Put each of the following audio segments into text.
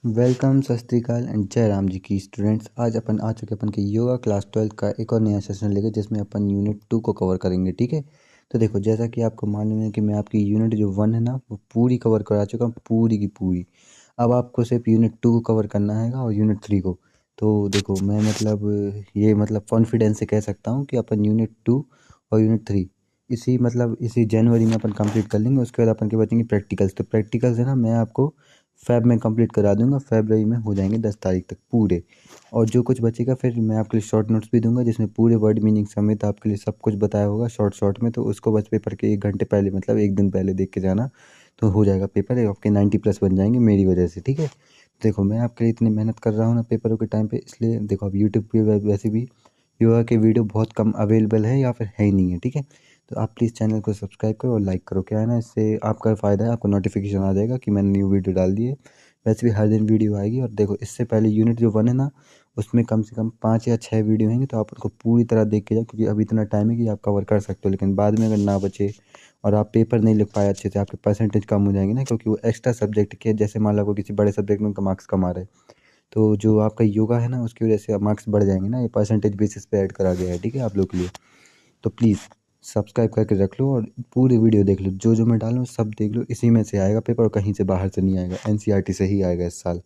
Welcome, सत श्री अकाल and जय राम जी की स्टूडेंट्स। आज अपन आ चुके अपन के योगा क्लास 12 का एक और नया सेशन लेके जिसमें अपन यूनिट 2 को कवर करेंगे। ठीक है, तो देखो जैसा कि आपको मालूम है कि मैं आपकी यूनिट जो 1 है ना वो पूरी कवर करा चुका हूँ, पूरी की पूरी। अब आपको सिर्फ यूनिट 2 को कवर करना है और यूनिट 3 को। तो देखो मैं मतलब कॉन्फिडेंस से कह सकता हूँ कि अपन यूनिट 2 और यूनिट 3 इसी जनवरी में अपन कंप्लीट कर लेंगे। उसके बाद अपन के बचेंगे प्रैक्टिकल्स। तो प्रैक्टिकल्स है ना, मैं आपको फ़ैब में कंप्लीट करा दूंगा। फरवरी में हो जाएंगे 10 तारीख तक पूरे। और जो कुछ बचेगा फिर मैं आपके लिए शॉर्ट नोट्स भी दूंगा जिसमें पूरे वर्ड मीनिंग समेत आपके लिए सब कुछ बताया होगा शॉर्ट में। तो उसको बस पेपर के 1 घंटे पहले मतलब 1 दिन पहले देख के जाना, तो हो जाएगा पेपर। आपके 90+ बन जाएंगे मेरी वजह से। ठीक है, देखो मैं आपके लिए इतनी मेहनत कर रहा हूँ ना पेपरों के टाइम पे, इसलिए देखो अब यूट्यूब पे वैसे भी योगा के वीडियो बहुत कम अवेलेबल है या फिर है ही नहीं है। ठीक है, तो आप प्लीज़ चैनल को सब्सक्राइब करो और लाइक करो। क्या है ना, इससे आपका फ़ायदा है, आपको नोटिफिकेशन आ जाएगा कि मैंने न्यू वीडियो डाल दी है। वैसे भी हर दिन वीडियो आएगी। और देखो इससे पहले यूनिट जो 1 है ना उसमें कम से कम 5 या 6 वीडियो होंगे, तो आप उनको पूरी तरह देख के जाओ क्योंकि अभी इतना टाइम है कि आप कवर कर सकते हो। लेकिन बाद में अगर ना बचे और आप पेपर नहीं लिख पाए अच्छे से, आपके परसेंटेज कम हो जाएंगे ना, क्योंकि वो एक्स्ट्रा सब्जेक्ट के जैसे मान लो किसी बड़े सब्जेक्ट में उनका मार्क्स कम आ रहा है, तो जो आपका योगा है ना उसकी वजह से मार्क्स बढ़ जाएंगे ना। ये परसेंटेज बेसिस पे ऐड करा गया है। ठीक है, आप लोग के लिए तो प्लीज़ सब्सक्राइब करके रख लो और पूरी वीडियो देख लो। जो जो मैं डालूँ सब देख लो, इसी में से आएगा पेपर और कहीं से बाहर से नहीं आएगा। एनसीईआरटी से ही आएगा इस साल।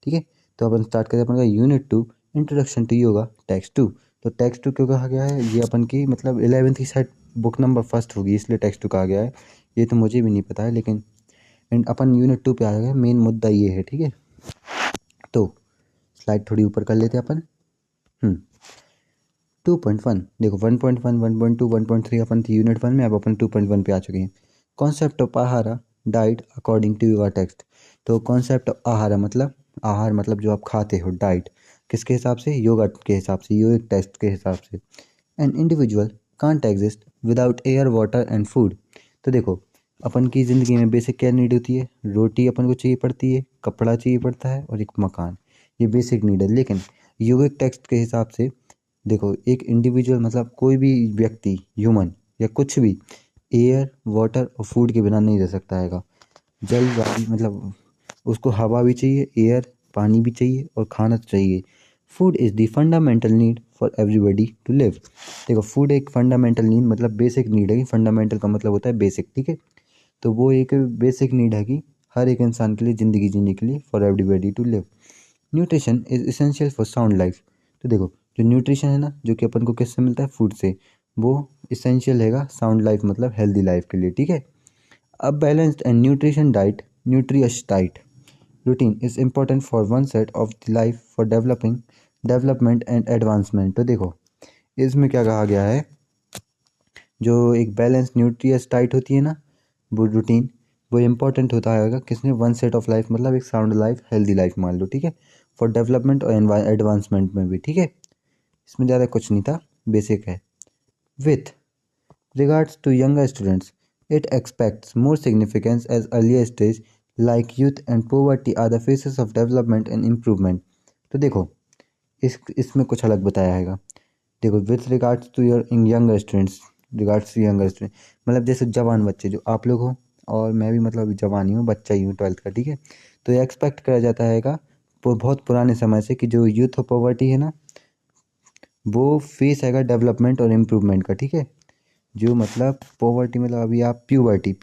ठीक है, तो अपन स्टार्ट करें अपन का unit 2, introduction to yoga text 2। तो टेक्स्ट 2 क्यों कहा गया है, ये अपन की मतलब 11th की शायद बुक नंबर फर्स्ट होगी इसलिए टेक्स्ट 2 कहा गया है। ये तो मुझे भी नहीं पता है, लेकिन अपन यूनिट 2 पे आ गए। मेन मुद्दा ये है। ठीक है, तो स्लाइड थोड़ी ऊपर कर लेते हैं अपन। 2.1 देखो 1.1 1.2 1.3 अपन थी यूनिट 1 में, अब अपन 2.1 पे आ चुके हैं। Concept of ahara diet according to yoga text. तो कॉन्सेप्ट ऑफ आहारा मतलब आहार मतलब जो आप खाते हो, डाइट किसके हिसाब से, योगा के हिसाब से, योगिक टेक्स्ट के हिसाब से। An individual can't exist without air water and food. तो देखो अपन की ज़िंदगी में बेसिक क्या नीड होती है, रोटी अपन को चाहिए पड़ती है, कपड़ा चाहिए पड़ता है और एक मकान, ये बेसिक नीड है। लेकिन योगिक टेक्स्ट के हिसाब से देखो एक इंडिविजुअल मतलब कोई भी व्यक्ति, ह्यूमन या कुछ भी, एयर वाटर और फूड के बिना नहीं रह सकता हैगा। जल वायु मतलब उसको हवा भी चाहिए, एयर पानी भी चाहिए और खाना तो चाहिए। Food is the fundamental need for everybody to live. देखो फूड एक फंडामेंटल नीड मतलब बेसिक नीड है। फंडामेंटल का मतलब होता है बेसिक। ठीक है, तो वो एक बेसिक नीड है कि हर एक इंसान के लिए, ज़िंदगी जीने के लिए, for everybody to live. Nutrition is essential for sound life. तो देखो जो न्यूट्रिशन है ना, जो कि अपन को किससे मिलता है, फूड से, वो इसेंशियल हैगा साउंड लाइफ मतलब हेल्दी लाइफ के लिए। ठीक है, a balanced and nutrition diet nutritious diet routine is important for one set of the life for development and advancement. तो देखो इसमें क्या कहा गया है, जो एक बैलेंस न्यूट्रियस डाइट होती है ना, वो रूटीन वो इम्पोर्टेंट होता है किसने, वन सेट ऑफ लाइफ मतलब एक साउंड लाइफ हेल्दी लाइफ मान लो। ठीक है, फॉर डेवलपमेंट और एडवांसमेंट में भी। ठीक है, इसमें ज़्यादा कुछ नहीं था, बेसिक है। With regards to younger students, it expects more significance as earlier stage like youth and poverty are the phases of development and improvement। तो देखो इसमें कुछ अलग बताया हैगा। देखो with regards to your younger students, regards to younger student मतलब जैसे जवान बच्चे जो आप लोग हो, और मैं भी मतलब अभी जवान ही हूँ, बच्चा ही हूँ 12th का। ठीक है, तो ये एक्सपेक्ट करा जाता हैगा बहुत पुराने समय से कि जो यूथ और पॉवर्टी है ना वो फेस हैगा डेवलपमेंट और इम्प्रूवमेंट का। ठीक है, जो मतलब पॉवर्टी मतलब अभी आप प्यूबर्टी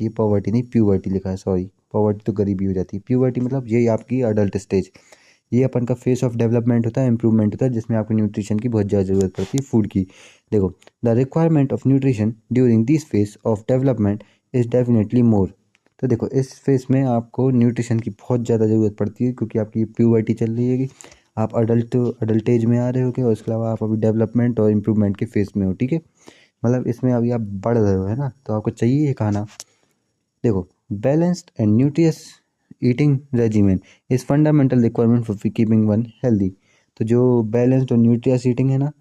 पॉवर्टी नहीं, प्यूबर्टी लिखा है, सॉरी पॉवर्टी तो गरीबी हो जाती है। प्यूबर्टी मतलब यही आपकी अडल्ट स्टेज, ये अपन का फेस ऑफ डेवलपमेंट होता है, इंप्रूवमेंट होता है, जिसमें आपको न्यूट्रिशन की बहुत ज़्यादा ज़रूरत पड़ती है, फूड की। देखो the requirement of nutrition during this face of development is definitely more. तो देखो इस फेस में आपको न्यूट्रिशन की बहुत ज़्यादा ज़रूरत पड़ती है क्योंकि आपकी प्यूबर्टी चल रही है कि आप अडल्ट एज में आ रहे हो के, और इसके अलावा आप अभी डेवलपमेंट और इम्प्रूवमेंट के फेस में हो। ठीक है, मतलब इसमें अभी आप बढ़ रहे हो है ना, तो आपको चाहिए ये खाना। देखो balanced and nutritious eating regimen is fundamental requirement for keeping one healthy. तो जो बैलेंस्ड और न्यूट्रियस ईटिंग है ना,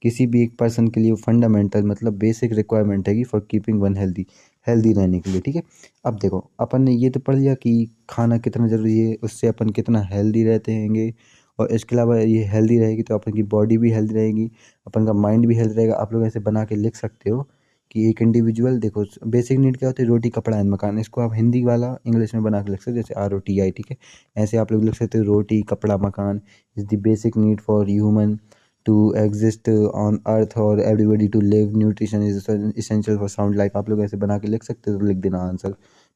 किसी भी एक पर्सन के लिए फंडामेंटल मतलब बेसिक रिक्वायरमेंट है कि for keeping one healthy, healthy रहने के लिए। ठीक है, अब देखो अपन ने ये तो पढ़ लिया कि खाना कितना ज़रूरी है, उससे अपन कितना हेल्दी रहते हैंगे, और इसके अलावा ये हेल्दी रहेगी तो अपन की बॉडी भी हेल्दी रहेगी, अपन का माइंड भी हेल्दी रहेगा। आप लोग ऐसे बना के लिख सकते हो कि एक इंडिविजुअल, देखो बेसिक नीड क्या होती है, रोटी कपड़ा एंड मकान। इसको आप हिंदी वाला इंग्लिश में बना के लिख सकते हो, जैसे ROTI, ठीक है। ऐसे आप लोग लिख सकते हो, roti kapda makaan is the basic need for human to exist on earth और everybody to live, nutrition is essential for sound life. आप लोग ऐसे बना के लिख सकते हो, तो लिख देना आंसर,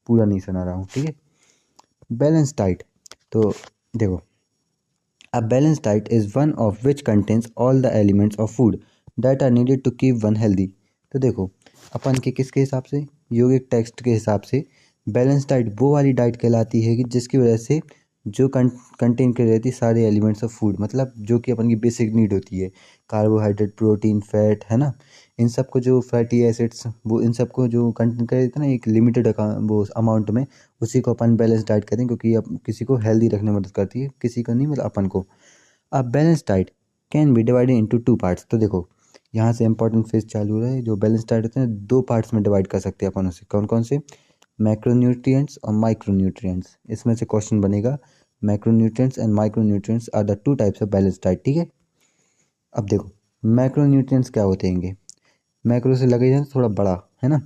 पूरा नहीं सुना रहा हूँ, ठीक है। बैलेंस डाइट, तो देखो, a balanced diet is one of which contains all the elements of food that are needed to keep one healthy। तो देखो, अपन के किसके हिसाब से, योगिक टेक्स्ट के हिसाब से बैलेंस डाइट वो वाली डाइट कहलाती है कि जिसकी वजह से जो कंटेन कर रहती है सारे एलिमेंट्स ऑफ फूड, मतलब जो कि अपन की बेसिक नीड होती है, कार्बोहाइड्रेट, प्रोटीन, फैट, है ना। इन सबको जो फैटी एसिड्स, वो इन सबको जो कंटेन कर देते हैं ना एक लिमिटेड वो अमाउंट में, उसी को अपन बैलेंस डाइट कहते हैं, क्योंकि अब किसी को हेल्दी रखने में मदद करती है, किसी को नहीं, मतलब अपन को। अब balance diet can be divided into 2 parts. तो देखो, यहाँ से इंपॉर्टेंट फेज चालू हो रहा है। जो बैलेंस डाइट होते हैं 2 पार्ट्स में डिवाइड कर सकते हैं अपन उसे, कौन कौन से, मैक्रोन्यूट्रिएंट्स और माइक्रोन्यूट्रिएंट्स। इसमें से क्वेश्चन बनेगा, macronutrients and micronutrients are the 2 types of balance diet, ठीक है। अब देखो, मैक्रोन्यूट्रिएंट्स क्या होते हैं, मैक्रो से लगे जाए थोड़ा बड़ा, है ना।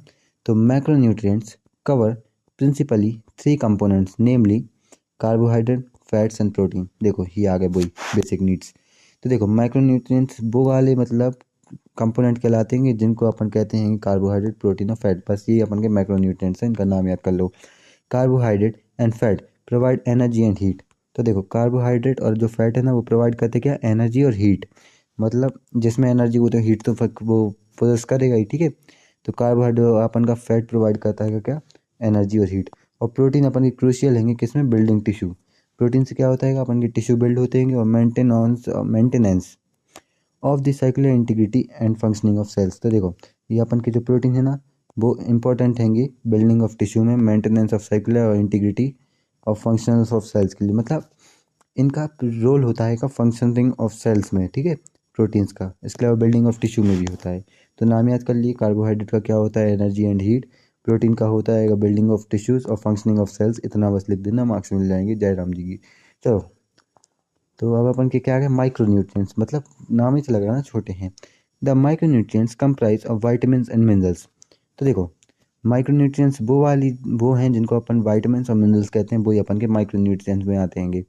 तो macronutrients cover principally 3 components, namely carbohydrate, fats and protein. देखो ये आ गए वही बेसिक नीड्स। तो देखो, माइक्रोन्यूट्रिएंट्स वो वाले मतलब कंपोनेंट कहलाते हैं जिनको अपन कहते हैं कार्बोहाइड्रेट, प्रोटीन और फैट। बस ये अपन के मैक्रोन्यूट्रिएंट्स हैं, इनका नाम याद कर लो। Carbohydrate and fat provide energy and heat. तो देखो, कार्बोहाइड्रेट और जो फैट है ना, वो प्रोवाइड करते क्या, एनर्जी और हीट। मतलब जिसमें एनर्जी वो तो हीट तो वो प्रोड्यूस करेगा ही, ठीक है। तो कार्बोहाइड्रेट अपन का फैट प्रोवाइड करता है क्या, एनर्जी और हीट। और प्रोटीन अपन की क्रूशियल है किसमें, बिल्डिंग टिश्यू। प्रोटीन से क्या होता है, अपन के टिश्यू बिल्ड होते हैं और maintenance of the cyclic integrity and functioning of cells. तो देखो, ये अपन के जो प्रोटीन है ना, वो इंपॉर्टेंट हैंगे बिल्डिंग ऑफ टिश्यू में, मेंटेनेंस ऑफ साइक्लिक और integrity of functions of cells के लिए। मतलब इनका रोल होता है का फंक्शनिंग ऑफ सेल्स में, ठीक है, प्रोटीन्स का। इसके अलावा बिल्डिंग ऑफ टिश्यू में भी होता है। तो नाम याद कर लिए, कार्बोहाइड्रेट का क्या होता है, एनर्जी एंड हीट। प्रोटीन का होता है बिल्डिंग ऑफ टिश्यूज और फंक्शनिंग ऑफ सेल्स। इतना बस लिख देना, मार्क्स मिल जाएंगे जय राम जी की। चलो, तो अब अपन के क्या है, माइक्रोन्यूट्रिएंट्स, मतलब नाम ही से लग रहा है ना, छोटे हैं। The micronutrients comprise of vitamins and minerals. तो देखो, माइक्रोन्यूट्रिएंट्स वो हैं जिनको अपन वाइटामिन्स और मिनरल्स कहते हैं, वो ही अपन के माइक्रोन्यूट्रिएंट्स में आते हैं।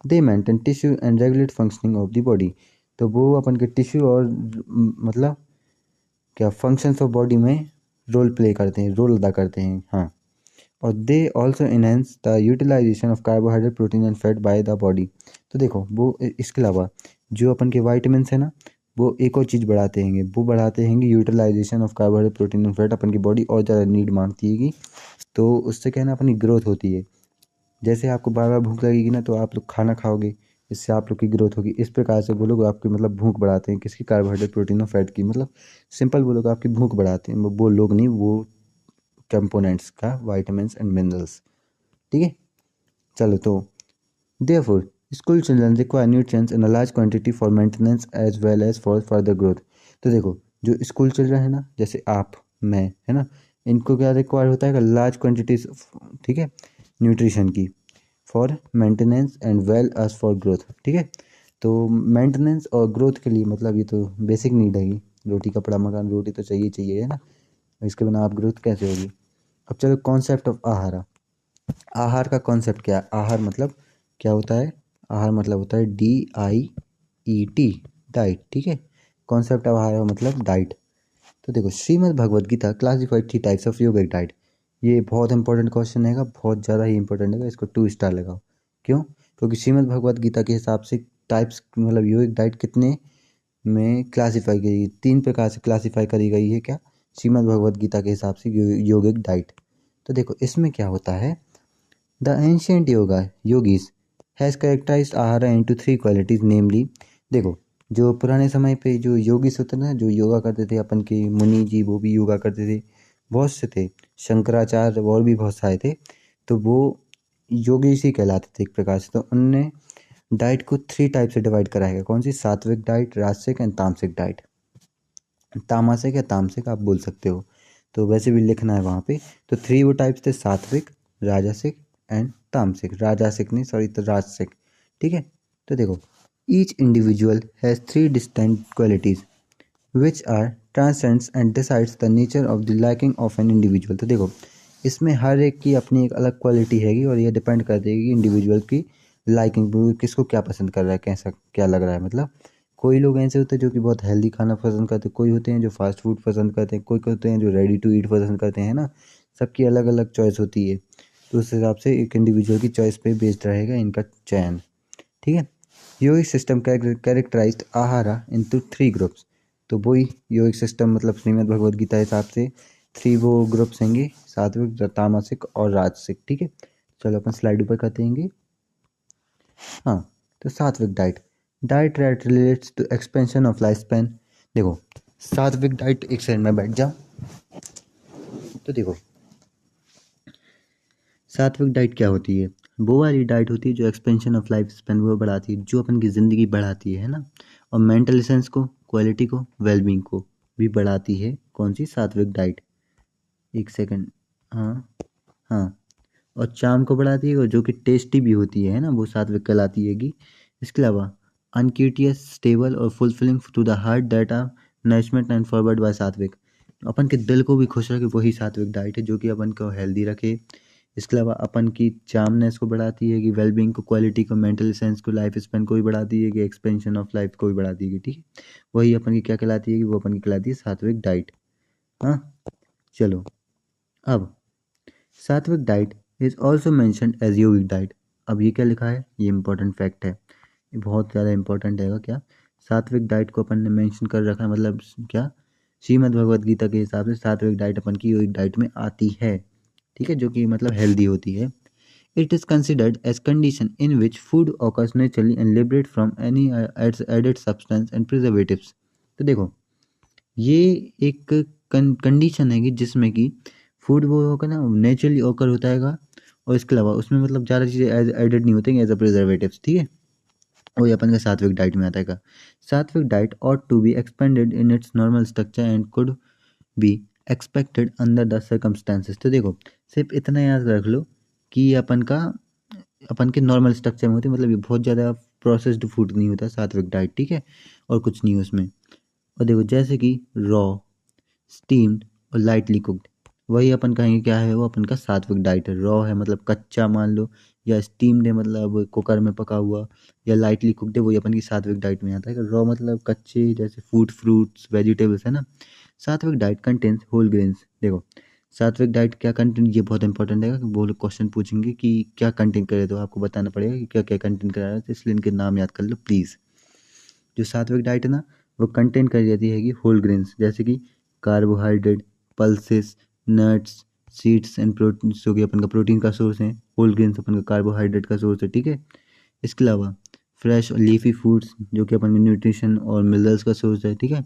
They maintain tissue and regulate functioning of the body. तो वो अपन के टिश्यू और मतलब क्या फंक्शंस ऑफ बॉडी में रोल प्ले करते हैं, रोल अदा करते हैं, हाँ। और they also enhance the utilization of carbohydrate, protein and fat by the body. तो देखो, वो इसके अलावा जो अपन के वाइटामिन्स है ना, वो एक और चीज़ बढ़ाते हैं, वो बढ़ाते हैं utilisation of carbohydrate, protein and fat. अपन की बॉडी और ज़्यादा नीड मांगती है, तो उससे क्या है ना, अपनी ग्रोथ होती है। जैसे आपको बार बार भूख लगेगी ना, तो आप लोग खाना खाओगे, इससे आप लोग की ग्रोथ होगी। इस प्रकार से वो लोग आपकी मतलब भूख बढ़ाते हैं, किसकी, कार्बोहाइड्रेट, प्रोटीन और फैट की। मतलब सिंपल वो लोग आपकी भूख बढ़ाते हैं, वो लोग नहीं, वो कंपोनेंट्स का, वाइटामिन्स एंड मिनरल्स, ठीक है। चलो, तो therefore school children require nutrients in a large quantity for maintenance as well as for further growth. तो देखो, जो स्कूल चिल्ड्रन है ना, जैसे आप, मैं, है ना, इनको क्या रिक्वायर होता है, लार्ज क्वांटिटीज, ठीक है, न्यूट्रिशन की, for maintenance and well as for growth, ठीक है। तो मेंटेनेंस और ग्रोथ के लिए, मतलब ये तो बेसिक नीड है, रोटी कपड़ा मकान, रोटी तो चाहिए चाहिए, है ना। इसके बिना आप ग्रोथ कैसे होगी। अब चलो, कॉन्सेप्ट ऑफ आहार। आहार का कॉन्सेप्ट क्या है, आहार मतलब क्या होता है, आहार मतलब होता है DIET, डाइट, ठीक है। कॉन्सेप्ट ऑफ आहार मतलब डाइट। तो देखो, Shrimad Bhagavad Gita classified 3 types of yogic diet. ये बहुत इंपॉर्टेंट क्वेश्चन है, बहुत ज़्यादा ही इंपॉर्टेंट है, इसको 2 स्टार लगाओ। क्यों, क्योंकि श्रीमद् भगवद गीता के हिसाब से टाइप्स, मतलब योगिक डाइट कितने में क्लासीफाई की गई, 3 प्रकार से क्लासीफाई करी गई है, क्या, श्रीमद् भगवद गीता के हिसाब से योगिक डाइट। तो देखो, इसमें क्या होता है, the ancient yogis has characterized ahara into 3 qualities, namely. देखो, जो पुराने समय पे जो योगीस होते ना, जो योगा करते थे, अपन के मुनि जी, वो भी योगा करते थे, बहुत से थे, शंकराचार्य और भी बहुत सारे थे। तो वो योगीस ही कहलाते थे एक प्रकार से। तो उनने डाइट को 3 टाइप से डिवाइड करा है, कौन सी, सात्विक डाइट, राजसिक एंड तामसिक डाइट। तामसिक या तामसिक आप बोल सकते हो, तो वैसे भी लिखना है वहाँ पे। तो 3 वो टाइप्स थे, सात्विक, राजसिक एंड तामसिक। राजसिक नहीं, सॉरी, तो राजसिक, ठीक है। तो देखो, each individual has 3 distinct qualities which are transcends and decides the nature of the liking of an individual. तो देखो इसमें हर एक की अपनी एक अलग क्वालिटी हैगी और ये डिपेंड कर देगी इंडिविजुअल की लाइकिंग, किसको क्या पसंद कर रहा है, कैसा क्या लग रहा है। मतलब कोई लोग ऐसे होते हैं जो कि बहुत हेल्दी खाना पसंद करते हैं, कोई होते हैं जो फास्ट फूड पसंद करते हैं, कोई होते हैं जो रेडी टू ईट पसंद करते हैं ना। सबकी अलग अलग चॉइस होती है, तो उस हिसाब से एक इंडिविजुअल की चॉइस पे बेस्ड रहेगा इनका चयन। ठीक है। योगिक system characterised ahara into 3 groups. तो वही योगिक सिस्टम मतलब श्रीमद् भगवद गीता हिसाब से 3 वो ग्रुप्स होंगे, सात्विक, तामसिक और राजसिक। ठीक है। चलो अपन स्लाइड ऊपर करते हैं। हाँ, तो sattvic diet, diet that relates to expansion of life span. देखो सात्विक डाइट, एक साइड में बैठ जाओ। तो देखो सात्विक डाइट क्या होती है? वो वाली डाइट होती है जो एक्सपेंशन ऑफ लाइफ स्पैन वो बढ़ाती है, जो अपन की ज़िंदगी बढ़ाती है ना। और मेंटल सेंस को, क्वालिटी को, वेलबींग को भी बढ़ाती है। कौन सी? सात्विक डाइट। एक सेकंड। हाँ हाँ। और चाम को बढ़ाती है और जो कि टेस्टी भी होती है ना, वो सात्विक कहलाती हैगी। इसके अलावा अनक्यूटियस, स्टेबल और fulfilling to the heart that are nourishment and forward by sattvic. अपन के दिल को भी खुश रखे, वही सात्विक डाइट है जो कि अपन को हेल्दी रखे। इसके अलावा अपन की चामनेस को बढ़ाती है कि वेलबींग को, क्वालिटी को, मेंटल सेंस को, लाइफ स्पेन को भी बढ़ाती है कि एक्सपेंशन ऑफ लाइफ को भी बढ़ाती है। ठीक है। वही अपन की क्या कहलाती है कि वो अपन की कहलाती है सात्विक डाइट। हाँ चलो अब sattvic diet is also mentioned as yogic diet. अब ये क्या लिखा है? ये इंपॉर्टेंट फैक्ट है, ये बहुत ज़्यादा इंपॉर्टेंट है। क्या सात्विक डाइट को अपन ने मेंशन कर रखा है? मतलब क्या श्रीमद् भगवद गीता के हिसाब से सात्विक डाइट अपन की योगिक डाइट में आती है। ठीक है, जो कि मतलब हेल्दी होती है। It is considered as condition in which food occurs naturally and liberate from any added substance and preservatives. तो देखो ये एक कंडीशन है कि जिसमें कि फूड वो होगा ना, नेचुरली ऑकर होता है। और इसके अलावा उसमें मतलब ज़्यादा चीज़ें एडेड नहीं होती एज अ प्रिजर्वेटिव्स। ठीक है। वही अपन का सात्विक डाइट में आता है। Sattvic diet ought to be expanded in its normal structure and could be expected under the circumstances. तो देखो सिर्फ इतना याद रख लो कि अपन के नॉर्मल स्ट्रक्चर में होती है, मतलब ये बहुत ज़्यादा प्रोसेस्ड फूड नहीं होता सात्विक डाइट। ठीक है। और कुछ नहीं उसमें। और देखो जैसे कि रॉ, स्टीम्ड और लाइटली कुक्ड, वही अपन कहेंगे क्या है, वो अपन का सात्विक डाइट है। रॉ है मतलब कच्चा मान लो, या स्टीम्ड है मतलब कुकर में पका हुआ, या लाइटली कुक्ड है, वही अपन की सात्विक डाइट में आता है। रॉ मतलब कच्चे, जैसे फूड, फ्रूट्स, वेजिटेबल्स है ना। सात्विक डाइट कंटेन्स होल ग्रेन्स। देखो सात्विक डाइट क्या कंटेंट, ये बहुत इंपॉर्टेंट है। वो लोग क्वेश्चन पूछेंगे कि क्या कंटेंट करे, तो आपको बताना पड़ेगा कि क्या क्या कंटेंट करा है। तो इसलिए इनके नाम याद कर लो प्लीज़। जो सात्विक डाइट है ना, वो कंटेंट कर जाती है कि होल ग्रेन्स, जैसे कि carbohydrate, pulses, nuts, seeds and protein, जो कि अपन का प्रोटीन का सोर्स है। होल ग्रेन्स अपन का कार्बोहाइड्रेट का सोर्स है। ठीक है। इसके अलावा फ्रेश और लीफी फूड्स, जो कि अपन के न्यूट्रिशन और मिनरल्स का सोर्स है। ठीक है।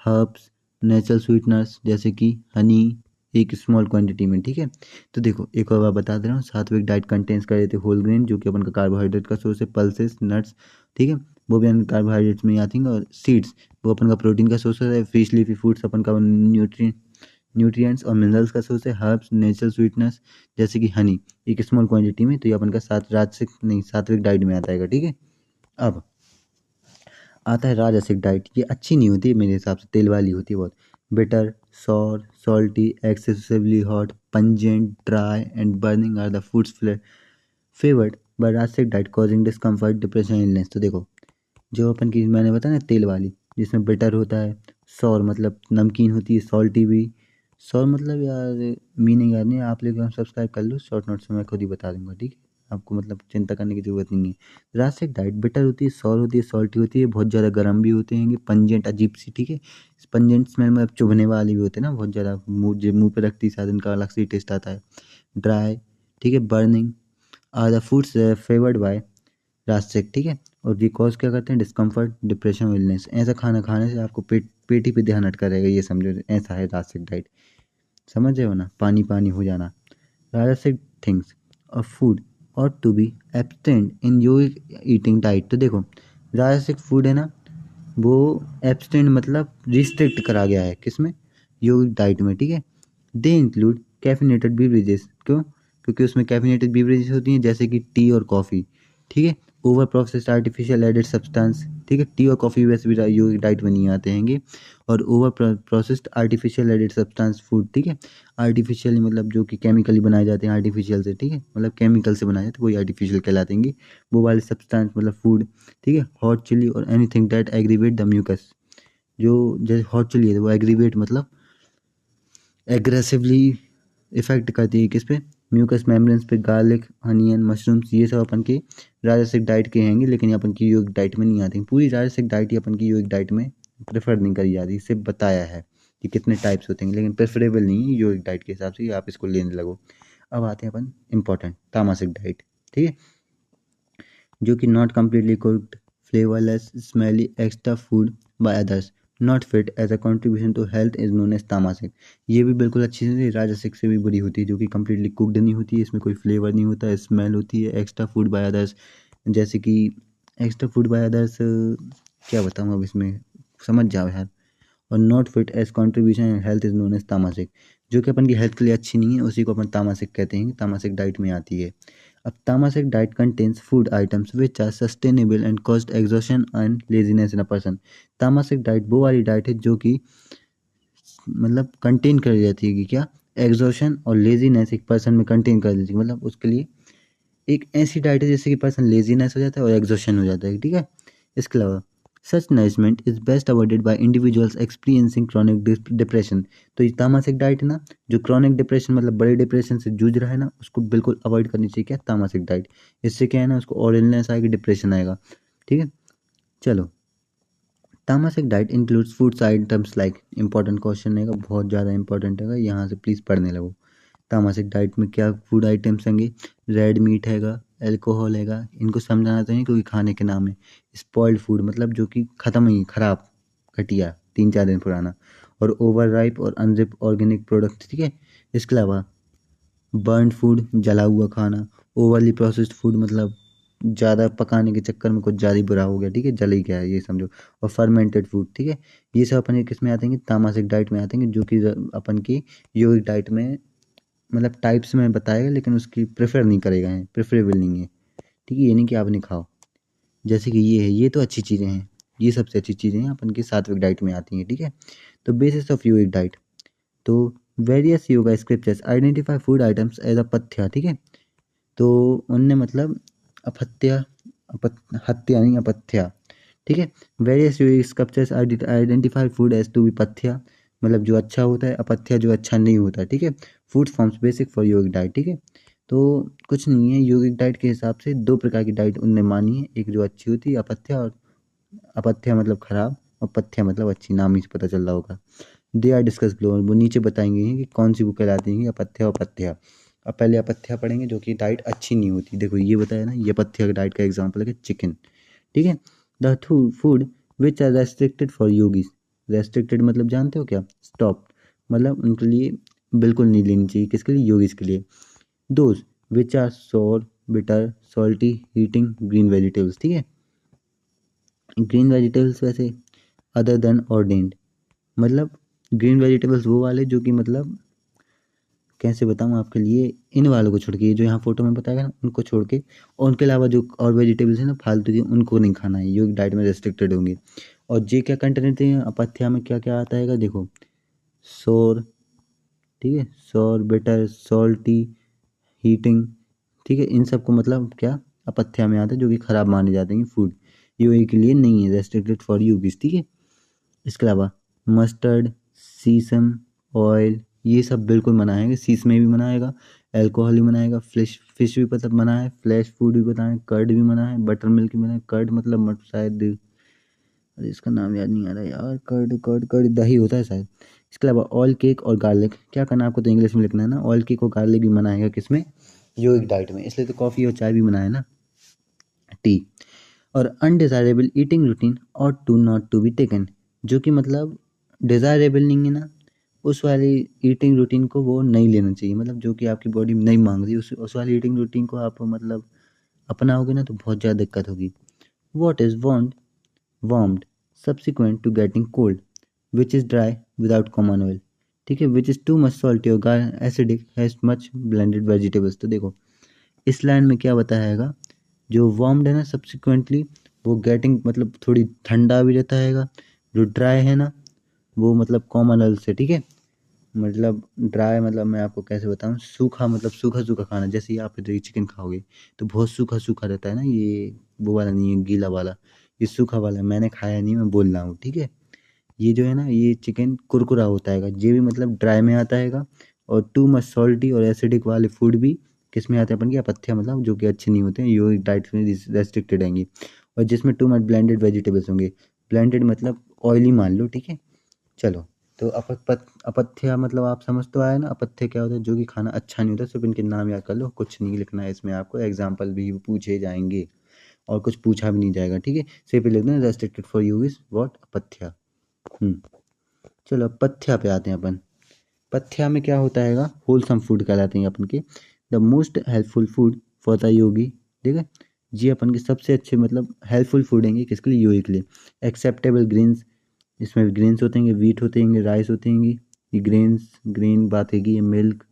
हर्ब्स, नेचुरल स्वीटनर्स जैसे कि हनी, एक स्मॉल क्वांटिटी में। ठीक है। तो देखो एक और बार बता दे रहा हूँ, सात्विक डाइट कंटेन्स कर देते होल ग्रेन, जो कि अपन का कार्बोहाइड्रेट का सोर्स है, पल्सेस, नट्स। ठीक है। वो भी अपन कार्बोहाइड्रेट्स में ही आती हैं। और सीड्स वो अपन का प्रोटीन का सोर्स है। फिश, लीफी फूड्स अपन का न्यूट्रिएंट्स और मिनरल्स का सोर्स है। हर्ब्स, नेचुरल स्वीटनर्स जैसे कि हनी, एक स्मॉल क्वांटिटी में। तो ये अपन का राजसिक नहीं, सात्विक डाइट में आता है। ठीक है। अब आता है राजसिक डाइट। ये अच्छी नहीं होती मेरे हिसाब से, तेल वाली होती है बहुत। Bitter, sour, salty, excessively hot, pungent, dry and burning are the foods favoured by rajasic diet causing discomfort, depression, illness. तो देखो जो अपन की मैंने बताया ना तेल वाली, जिसमें बिटर होता है, सॉर मतलब नमकीन होती है, सॉल्टी भी। सॉर मतलब यार मीनिंग याद नहीं, आप लोग सब्सक्राइब कर लो, शॉर्ट नोट्स में मैं खुद ही बता दूंगा। ठीक है। आपको मतलब चिंता करने की जरूरत नहीं है। रासिक डाइट बिटर होती है, सॉर होती है, सॉल्टी होती है, बहुत ज़्यादा गर्म भी होते हैं, पंजेंट अजीब सी। ठीक है। पंजेंट स्मेल मतलब चुभने वाली भी होते हैं ना, बहुत ज़्यादा मुँह पे रखती शायद इनका अलग से टेस्ट आता है। ड्राई, ठीक है, burning are the foods favoured by rajasic. ठीक है। और ये कॉज क्या करते हैं? Discomfort, depression, illness. ऐसा खाना खाने से आपको पेट ही पे ध्यान अटका रहेगा, ये समझो। ऐसा है रास्टिक डाइट, समझ रहे हो ना? पानी पानी हो जाना। राजसिक थिंग्स और फूड और to be abstained in yogic eating diet. तो देखो राजसिक फूड है ना, वो एब्सटेंड मतलब रिस्ट्रिक्ट करा गया है, किसमें? योगिक डाइट में। ठीक है। They include caffeinated beverages. क्यों? क्योंकि उसमें कैफिनेटेड बीवरेजेस होती हैं, जैसे कि टी और कॉफ़ी। ठीक है। Over processed artificial added substance, ठीक है, टी और कॉफ़ी वैसे भी यौगिक डाइट में नहीं आते हैंगे। और over processed artificial added substance food, ठीक है, आर्टिफिशियल मतलब जो कि केमिकली बनाए जाते हैं आर्टिफिशियल से, ठीक है, मतलब केमिकल से बनाए जाते हैं वही आर्टिफिशियल कहलाते हैं वो वाले सब्सटेंस मतलब फूड, ठीक है। हॉट चिली और anything that aggravate the mucus, जो जैसे हॉट चिली है वो एग्रीवेट मतलब एग्रेसिवली इफेक्ट करती है किस पे, म्यूकस मेम्ब्रेन्स पे। गार्लिक, अनियन, मशरूम्स ये सब अपन के राजसिक डाइट के हैंगे, लेकिन ये अपन की योगिक डाइट में नहीं आती। पूरी राजसिक डाइट ही अपन की योगिक डाइट में प्रेफर नहीं करी जाती। सिर्फ बताया है कि कितने टाइप्स होते हैं, लेकिन प्रेफरेबल नहीं है योगिक डाइट के हिसाब से, आप इसको लेने लगो। अब आते हैं अपन इम्पोर्टेंट तामसिक डाइट, ठीक है, जो कि not completely cooked, flavourless, smelly extra food by others, not fit as a contribution to health is known as tamasic. ये भी बिल्कुल अच्छी से राजसिक से भी बुरी होती है, जो कि कम्प्लीटली कुक्ड नहीं होती है, इसमें कोई फ्लेवर नहीं होता है, स्मेल होती है, एक्स्ट्रा फूड बाय अदर्स, जैसे कि एक्स्ट्रा फूड बाय अदर्स क्या बताऊँ अब इसमें, समझ जाओ यार। और not fit as contribution and health is known as tamasic, जो कि अपन की हेल्थ के लिए अच्छी नहीं है, उसी को अपन तामसिक कहते हैं, तामसिक डाइट में आती है। अब tamasic diet contains food items which are sustainable and cost exhaustion and laziness in a person. Tamasic diet वो वाली डाइट है जो कि मतलब कंटेन कर जाती है कि क्या, एग्जॉशन और लेजीनेस एक पर्सन में कंटेन कर देती है, मतलब उसके लिए एक ऐसी डाइट है जिससे कि पर्सन लेजीनेस हो जाता है और एग्जॉशन हो जाता है, ठीक है। इसके अलावा such nourishment is best avoided by individuals experiencing chronic depression. तो ये तामसिक डाइट है ना, जो क्रॉनिक डिप्रेशन मतलब बड़े डिप्रेशन से जूझ रहा है ना, उसको बिल्कुल अवॉइड करनी चाहिए क्या, तामसिक डाइट। इससे क्या है ना, उसको और इलनेस आएगी, डिप्रेशन आएगा, ठीक है। चलो, तामसिक diet includes foods items like, important question है, बहुत ज़्यादा इंपॉर्टेंट है, यहाँ से प्लीज़ पढ़ने लगो। तामसिक डाइट में क्या फूड आइटम्स होंगे, रेड मीट हैगा, अल्कोहल हैगा, इनको समझाना चाहिए क्योंकि खाने के नाम है। स्पॉइल्ड फूड मतलब जो कि ख़त्म ही, ख़राब, घटिया, 3-4 दिन पुराना। और ओवर राइप और अनरिप ऑर्गेनिक प्रोडक्ट, ठीक है। इसके अलावा बर्न फूड, जला हुआ खाना। ओवरली प्रोसेस्ड फूड मतलब ज़्यादा पकाने के चक्कर में कुछ ज़्यादा ही बुरा हो गया, ठीक है, जल ही गया ये समझो। और फर्मेंटेड फूड, ठीक है, ये सब अपन किस में आते हैं, तामसिक डाइट में आते हैं, जो कि अपन की योगिक डाइट में मतलब टाइप्स में बताएगा, लेकिन उसकी प्रेफर नहीं करेगा, है प्रेफरेबल नहीं है, ठीक है। ये नहीं कि आप नहीं खाओ, जैसे कि ये है, ये तो अच्छी चीज़ें हैं, ये सबसे अच्छी चीज़ें हैं अपन की सात्विक डाइट में आती हैं, ठीक है। तो बेसिस ऑफ योगिक डाइट, तो various yoga scriptures identify food items as a pathya, ठीक है। तो उनने मतलब अपहत्या, हत्या नहीं, अपथ्या, ठीक है। Various yogic scriptures identify food as to be pathya, मतलब जो अच्छा होता है, अपथ्या जो अच्छा नहीं होता, ठीक है। Food forms basic for yogic diet, ठीक है। तो कुछ नहीं है, योगिक डाइट के हिसाब से दो प्रकार की डाइट उनने मानी है, एक जो अच्छी होती है अपथ्या, और अपथ्या मतलब खराब, और पथ्या मतलब अच्छी, नाम ही से पता चल रहा होगा। दे आर डिस्कस बिलो, वो नीचे बताएंगे कि कौन सी बुक कहलाती है अपथ्या और पथ्या। अब पहले अपथ्या पढ़ेंगे, जो कि डाइट अच्छी नहीं होती, देखो ये बताया ना, ये पथ्या डाइट का एग्जाम्पल है चिकन, ठीक है। The food which are restricted for yogis, restricted मतलब जानते हो क्या, स्टॉप, मतलब उनके लिए बिल्कुल नहीं लेनी चाहिए, किसके लिए, योगीज के लिए। दोज विच आर सोर, bitter, salty, heating, green vegetables, ठीक है। ग्रीन वेजिटेबल्स वैसे अदर देन ऑर्डेन्ड, मतलब ग्रीन वेजिटेबल्स वो वाले जो कि मतलब कैसे बताऊँ आपके लिए, इन वालों को छोड़ के, जो यहाँ फोटो में बताया ना उनको छोड़ के, और उनके अलावा जो और वेजिटेबल्स हैं ना फालतू की, उनको नहीं खाना है, योगिक डाइट में रेस्ट्रिक्टेड होंगे। और जे क्या कंटेंट है अपथ्या में, क्या क्या आता है देखो, सोर, ठीक है, सोर, बिटर, सॉल्टी, हीटिंग, ठीक है, इन सबको मतलब क्या अपथ्या में आता है, जो कि खराब माने जाते हैं फूड, योगी के लिए नहीं है, रेस्ट्रिक्टेड फॉर योगीज, ठीक है। इसके अलावा मस्टर्ड, सीसम ऑयल, ये सब बिल्कुल मना है, सीस में भी मना है, अल्कोहल भी मना है, फिश भी मतलब मना है, फ्लैश फूड भी मना है, कर्ड भी मना है, बटर मिल्क भी मना है। कर्ड मतलब शायद, अरे इसका नाम याद नहीं आ रहा यार, कर्ड कर्ड कर्ड दही होता है शायद। इसके अलावा ऑयल केक और गार्लिक, क्या करना है आपको, तो इंग्लिश में लिखना है ना, ऑयल केक और गार्लिक भी मना है किसमें, योगिक डाइट में, इसलिए तो कॉफ़ी और चाय भी मना है ना, टी। और अनडिज़ायरेबल ईटिंग रूटीन और to not to be taken, जो कि मतलब डिज़ायरेबल नहीं है ना, उस वाली ईटिंग रूटीन को वो नहीं लेना चाहिए, मतलब जो कि आपकी बॉडी नहीं मांग रही, उस वाली ईटिंग रूटीन को आप मतलब अपनाओगे ना तो बहुत ज़्यादा दिक्कत होगी। What is warmed subsequent to getting cold, which is dry without common oil, ठीक है, which is too much salty और acidic, has much blended vegetables. तो देखो इस लाइन में क्या बताया है, जो वार्म्ड है ना सब्सिक्वेंटली वो गेटिंग मतलब थोड़ी ठंडा भी रहता है। जो ड्राई है ना वो मतलब कॉमन अल्स से, ठीक है। मतलब ड्राई मतलब मैं आपको कैसे बताऊँ, सूखा मतलब सूखा सूखा खाना, जैसे ये आप चिकन खाओगे तो बहुत सूखा सूखा रहता है ना, ये वो वाला नहीं है गीला वाला, ये सूखा वाला है। मैंने खाया नहीं, मैं बोल रहा हूँ, ठीक है। ये जो है ना ये चिकन कुरकुरा होता है, ये भी मतलब ड्राई में आता है। और टू मच सॉल्टी और एसिडिक वाले फूड भी किस में आते हैं अपन के अपथ्य, मतलब जो कि अच्छे नहीं होते हैं, यो डाइट में रेस्ट्रिक्टेड रहेंगे। और जिसमें टू मच ब्लेंडेड वेजिटेबल्स होंगे, ब्लेंडेड मतलब ऑयली मान लो, ठीक है। चलो, तो अपथ्य मतलब आप समझ तो आया ना, अपथ्य क्या होता है, जो कि खाना अच्छा नहीं होता। सिर्फ इनके नाम याद कर लो, कुछ नहीं लिखना है इसमें, आपको एग्जाम्पल भी पूछे जाएंगे और कुछ पूछा भी नहीं जाएगा, ठीक है। सिर्फ लिख देना restricted for you is what apathya. चलो अब पथ्या पे आते हैं अपन। पथ्या में क्या होता है, होलसम फूड कहलाते हैं अपन के। The most helpful food for the yogi, ठीक है। ये अपन के सबसे अच्छे मतलब हेल्पफुल फूड हैं किसके लिए, योगी के लिए। एक्सेप्टेबल ग्रेन्स, इसमें ग्रेन्स होते हैं, वीट होते हैं, राइस होते हैं। ये ग्रेन्स ग्रेन बात है कि ये milk,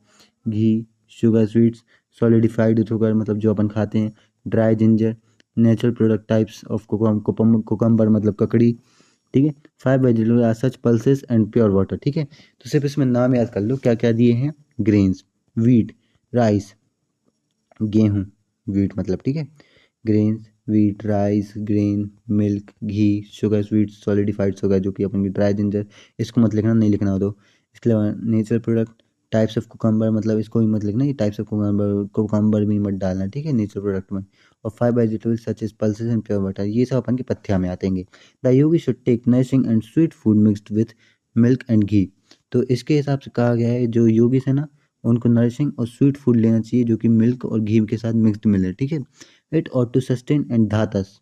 ghee, sugar sweets, solidified sugar मतलब जो अपन खाते हैं, dry ginger, natural product types of cucumber मतलब ककड़ी, ठीक है। 5 vegetable are such pulses and pure water, ठीक है। तो सिर्फ इसमें नाम याद कर लो क्या क्या दिए हैं। ग्रेन्स, वीट, राइस, गेहूँ, वीट मतलब, ठीक है। Grains, wheat, rice, grain, milk, ghee, sugar sweet, solidified sugar जो कि अपन की ड्राई जिंजर, इसको मत लिखना, नहीं लिखना हो तो। इसके अलावा natural product, types of cucumber मतलब इसको भी मत लिखना, ये टाइप्स ऑफ कुकम्बर भी मत डालना, ठीक है, नेचुरल प्रोडक्ट में। और 5 vegetables such as pulses and pure water, ये सब अपन के पथ्या में आते हैं। The yogi should take nourishing and sweet food mixed with milk and ghee. तो इसके हिसाब से कहा गया है जो योगी है ना उनको नरिशिंग और स्वीट फूड लेना चाहिए जो कि मिल्क और घी के साथ मिक्सड मिले, ठीक है। It ought to sustain and धातस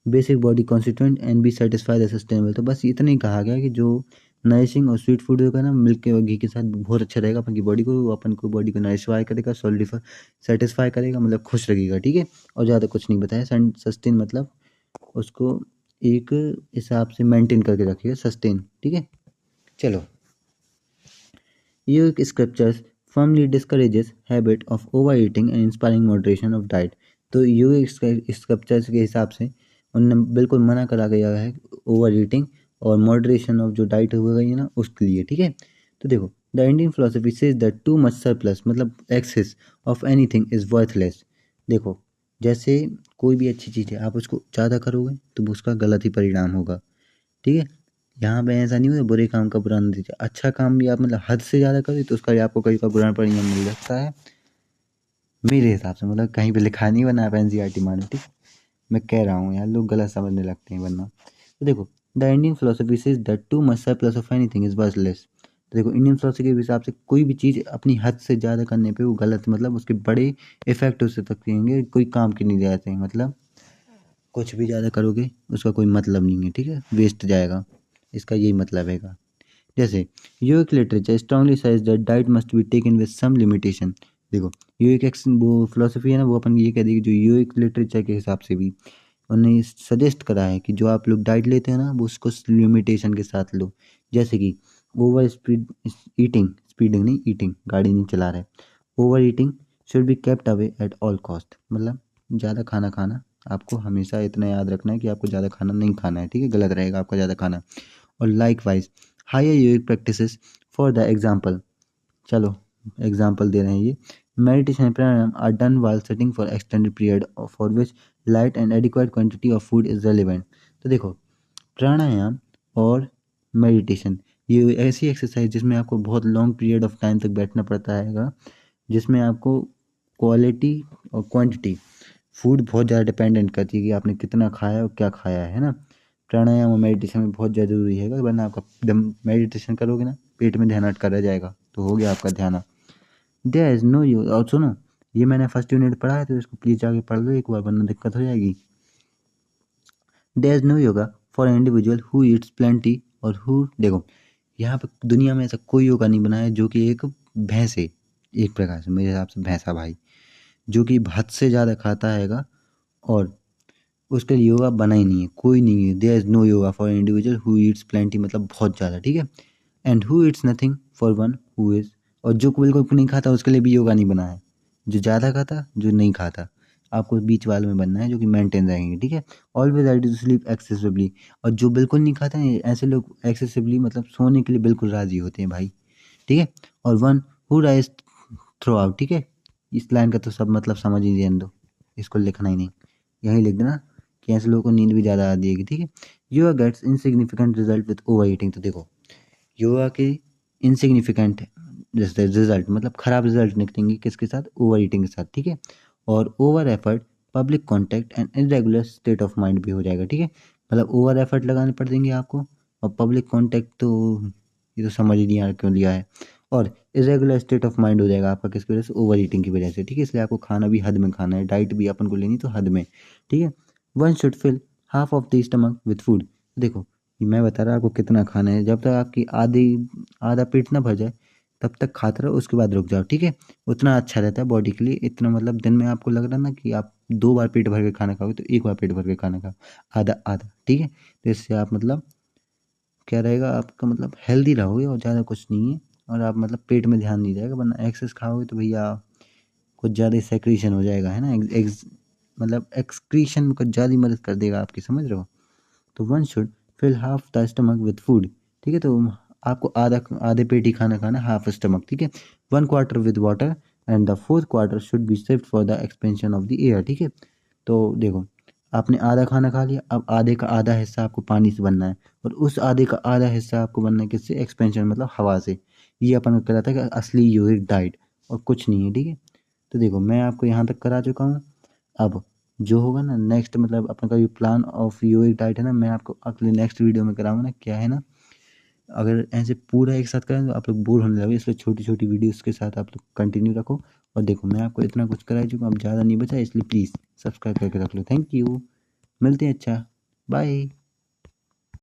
basic body constituent and be satisfy the sustainable. तो बस इतना ही कहा गया कि जो नरिशिंग और स्वीट फूड होगा ना मिल्क के और घी के साथ बहुत अच्छा रहेगा अपन की बॉडी को, अपन को बॉडी को नरिशफाई करेगा, सॉलिडिफाई सेटिस्फाई करेगा, मतलब खुश रखेगा, ठीक है। और ज़्यादा कुछ नहीं बताया। सस्टेन मतलब उसको एक हिसाब से मेंटेन करके रखिएगा, सस्टेन, ठीक है। चलो, Yogic scriptures firmly discourages habit of overeating and inspiring moderation of diet। तो योगिक स्क्रिप्चर्स के हिसाब से उनने बिल्कुल मना करा गया है ओवर ईटिंग और मॉडरेशन ऑफ जो डाइट हो गई है ना उसके लिए, ठीक है। तो देखो, the Indian philosophy says that too much surplus मतलब excess of anything is worthless. देखो, जैसे कोई भी अच्छी चीज़ है आप उसको ज़्यादा करोगे तो उसका गलत ही परिणाम होगा, ठीक है। यहाँ पे ऐसा नहीं होता बुरे काम का बुरा नतीजा, अच्छा काम भी आप मतलब हद से ज़्यादा करें तो उसका भी आपको कहीं का बुरा परिणाम मिल सकता है, मेरे हिसाब से। मतलब कहीं पे लिखा नहीं बना है एनसीईआरटी मानो, ठीक। मैं कह रहा हूँ यार, लोग गलत समझने लगते हैं वरना। तो देखो, the Indian philosophy says that too much surplus of anything is worthless. तो देखो, इंडियन फिलोसफी के हिसाब से कोई भी चीज़ अपनी हद से ज़्यादा करने पे वो गलत, मतलब उसके बड़े इफेक्ट हो सकते हैं, कोई काम के नहीं जाते हैं, मतलब कुछ भी ज़्यादा करोगे उसका कोई मतलब नहीं है, ठीक है, वेस्ट जाएगा, इसका यही मतलब है। जैसे yogic literature strongly says that diet must be taken with some limitation. देखो, योगिक वो फिलोसफी है ना वो अपन ये कह देगी जो योगिक लिटरेचर के हिसाब से भी उन्होंने सजेस्ट करा है कि जो आप लोग डाइट लेते हैं ना वो उसको लिमिटेशन के साथ लो। जैसे कि ओवर स्पीड ईटिंग, स्पीडिंग नहीं ईटिंग, गाड़ी नहीं चला रहे, over eating should be kept away at all cost. मतलब ज़्यादा खाना खाना आपको हमेशा इतना याद रखना है कि आपको ज़्यादा खाना नहीं खाना है, ठीक है, गलत रहेगा आपका ज़्यादा खाना। और likewise higher yogic practices for the example, चलो एग्जाम्पल दे रहे हैं ये। Meditation and pranayama are done while sitting for extended period for which light and adequate quantity of food is relevant. तो देखो, प्राणायाम और मेडिटेशन ये ऐसी एक्सरसाइज जिसमें आपको बहुत लॉन्ग पीरियड ऑफ टाइम तक बैठना पड़ता है, जिसमें आपको क्वालिटी और क्वांटिटी फूड बहुत ज़्यादा डिपेंडेंट करती है कि आपने कितना खाया और क्या खाया है ना। प्राणायाम और मेडिटेशन में बहुत ज़्यादा ज़रूरी है, वरना आपका जब मेडिटेशन करोगे ना पेट में ध्यान अटका रह जाएगा, तो हो गया आपका ध्यान। देयर इज़ नो यू, और सुनो, ये मैंने फर्स्ट यूनिट पढ़ा है तो इसको प्लीज़ जाके पढ़ लो एक बार वरना दिक्कत हो जाएगी। There is no yoga for individual who eats plenty और हु, देखो यहाँ पे दुनिया में ऐसा कोई योगा नहीं बना है जो कि एक भैंस है, एक प्रकार से मेरे हिसाब से भैंसा भाई जो कि हद से ज़्यादा खाता हैगा और उसके लिए योगा बना ही नहीं है, कोई नहीं है। There is no yoga for individual who eats plenty मतलब बहुत ज़्यादा, ठीक है। And who eats nothing for one who is, और जो बिल्कुल नहीं खाता उसके लिए भी योगा नहीं बना है, जो ज़्यादा खाता जो नहीं खाता। आपको बीच वाले में बनना है जो कि मेंटेन रहेंगे, ठीक है। Always ready to sleep excessively, और जो बिल्कुल नहीं खाते हैं ऐसे लोग एक्सेसिवली मतलब सोने के लिए बिल्कुल राजी होते हैं भाई, ठीक है। और one who rise through out, ठीक है। इस लाइन का तो सब मतलब समझ ही जान दो, इसको लिखना ही नहीं, यहीं लिख देना कि ऐसे लोगों को नींद भी ज़्यादा आती है, ठीक है। Yoga gets insignificant result with over eating, तो देखो योगा के इनसिग्निफिकेंट जैसे रिजल्ट मतलब खराब रिजल्ट निकलेंगे किसके साथ, ओवर ईटिंग के साथ, ठीक है। और over effort, public contact and irregular state of mind भी हो जाएगा, ठीक है। मतलब ओवर एफर्ट लगाने पड़ देंगे आपको, और पब्लिक कॉन्टैक्ट तो ये तो समझ ही नहीं आ क्यों लिया है, और इरेगुलर स्टेट ऑफ माइंड हो जाएगा आपका किसकी वजह से, ओवर ईटिंग की वजह से, ठीक है। इसलिए आपको खाना भी हद में खाना है, डाइट भी अपन को लेनी तो हद में, ठीक है। One should fill half of the stomach with food, देखो मैं बता रहा आपको कितना खाना है, जब तक आपकी आधा पेट ना भर जाए तब तक खाते रहो, उसके बाद रुक जाओ, ठीक है। उतना अच्छा रहता है बॉडी के लिए, इतना मतलब दिन में आपको लग रहा है ना कि आप 2 बार पेट भर के खाना खाओगे तो 1 बार पेट भर के खाना खाओ, आधा आधा, ठीक है। तो इससे आप मतलब क्या रहेगा आपका मतलब हेल्दी रहोगे, और ज़्यादा कुछ नहीं है, और आप मतलब पेट में ध्यान नहीं जाएगा, वरना एक्सेस खाओगे तो भैया कुछ ज़्यादा सेक्रीशन हो जाएगा, है ना। मतलब एक्सक्रीशन में कुछ ज़्यादा ही मदद कर देगा आपकी, समझ रहे हो। तो one should fill half the stomach with food, ठीक है। तो आपको आधे पेट ही खाना खाना, हाफ स्टमक, ठीक है। 1/4 with water and the fourth quarter should be saved for the expansion of the air, ठीक है। तो देखो आपने आधा खाना खा लिया, अब आधे का आधा हिस्सा आपको पानी से बनना है, और उस आधे का आधा हिस्सा आपको बनना है किससे, एक्सपेंशन मतलब हवा से। ये अपन को कहलाता है कि असली योगिक डाइट, और कुछ नहीं है, ठीक है। तो देखो मैं आपको यहाँ तक करा चुका हूँ, अब जो होगा ना नेक्स्ट मतलब अपने का जो प्लान ऑफ योगिक डाइट है ना, मैं आपको अगले नेक्स्ट वीडियो में कराऊंगा ना, क्या है ना, अगर ऐसे पूरा एक साथ करें तो आप लोग बोर होने लगे, इसलिए छोटी छोटी वीडियोस के साथ आप लोग कंटिन्यू रखो। और देखो मैं आपको इतना कुछ करा चुका हूँ, अब ज़्यादा नहीं बचा, इसलिए प्लीज़ सब्सक्राइब करके रख लो। थैंक यू, मिलते हैं, अच्छा बाय।